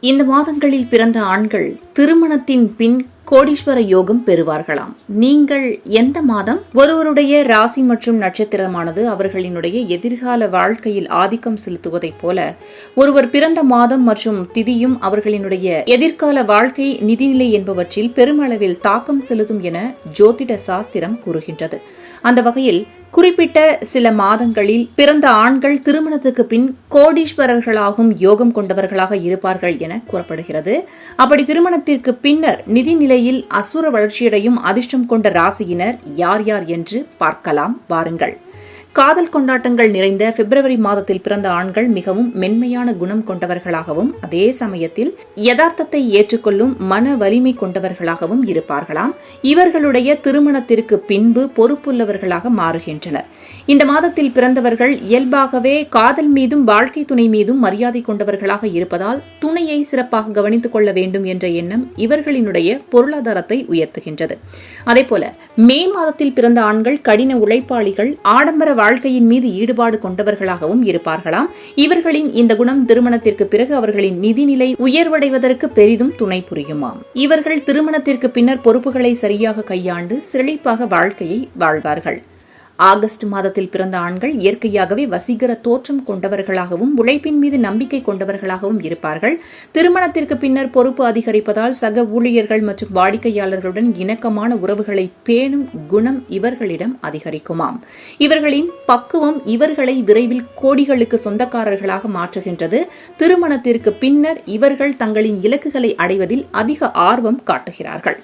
இந்த மாதங்களில் பிறந்த ஆண்கள் திருமணத்தின் பின் கோடீஸ்வர யோகம் பெறுவார்களாம். நீங்கள் எந்த மாதம்? ஒருவருடைய ராசி மற்றும் நட்சத்திரமானது அவர்களினுடைய எதிர்கால வாழ்க்கையில் ஆதிக்கம் செலுத்துவதைப் போல ஒருவர் பிறந்த மாதம் மற்றும் திதியும் அவர்களினுடைய எதிர்கால வாழ்க்கை நிதிநிலை என்பவற்றில் பெருமளவில் தாக்கம் செலுத்தும் என ஜோதிட சாஸ்திரம் கூறுகின்றது. அந்த வகையில் குறிப்பிட்ட சில மாதங்களில் பிறந்த ஆண்கள் திருமணத்துக்கு பின் கோடீஸ்வரர்களாகும் யோகம் கொண்டவர்களாக இருப்பார்கள் என கூறப்படுகிறது. அப்படி திருமணத்திற்கு பின்னர் நிதிநிலையில் அசுர வளர்ச்சியடையும் அதிர்ஷ்டம் கொண்ட ராசியினர் யார் யார் என்று பார்க்கலாம் வாருங்கள். காதல் கொண்டாட்டங்கள் நிறைந்த பிப்ரவரி மாதத்தில் பிறந்த ஆண்கள் மிகவும் மென்மையான குணம் கொண்டவர்களாகவும் அதே சமயத்தில் யதார்த்தத்தை ஏற்றுக்கொள்ளும் மன வலிமை கொண்டவர்களாகவும் இருப்பார்களாம். இவர்களுடைய திருமணத்திற்கு பின்பு பொறுப்புள்ளவர்களாக மாறுகின்றனர். இந்த மாதத்தில் பிறந்தவர்கள் இயல்பாகவே காதல் மீதும் வாழ்க்கை துணை மீதும் மரியாதை கொண்டவர்களாக இருப்பதால் துணையை சிறப்பாக கவனித்துக் கொள்ள வேண்டும் என்ற எண்ணம் இவர்களினுடைய பொருளாதாரத்தை உயர்த்துகின்றது. அதேபோல மே மாதத்தில் பிறந்த ஆண்கள் கடின உழைப்பாளிகள், ஆடம்பர வாழ்க்கையின் மீது ஈடுபாடு கொண்டவர்களாகவும் இருப்பார்களாம். இவர்களின் இந்த குணம் திருமணத்திற்கு பிறகு அவர்களின் நிதிநிலை உயர்வடைவதற்கு பெரிதும் துணை புரியுமாம். இவர்கள் திருமணத்திற்கு பின்னர் பொறுப்புகளை சரியாக கையாண்டு செழிப்பாக வாழ்க்கையை வாழ்வார்கள். ஆகஸ்ட் மாதத்தில் பிறந்த ஆண்கள் இயற்கையாகவே வசீகர தோற்றம் கொண்டவர்களாகவும் உழைப்பின் மீது நம்பிக்கை கொண்டவர்களாகவும் இருப்பார்கள். திருமணத்திற்கு பின்னர் பொறுப்பு அதிகரிப்பதால் சக ஊழியர்கள் மற்றும் வாடிக்கையாளர்களுடன் இணக்கமான உறவுகளை பேணும் குணம் இவர்களிடம் அதிகரிக்குமாம். இவர்களின் பக்குவம் இவர்களை விரைவில் கோடிகளுக்கு சொந்தக்காரர்களாக மாற்றுகின்றது. திருமணத்திற்கு பின்னர் இவர்கள் தங்களின் இலக்குகளை அடைவதில் அதிக ஆர்வம் காட்டுகிறார்கள்.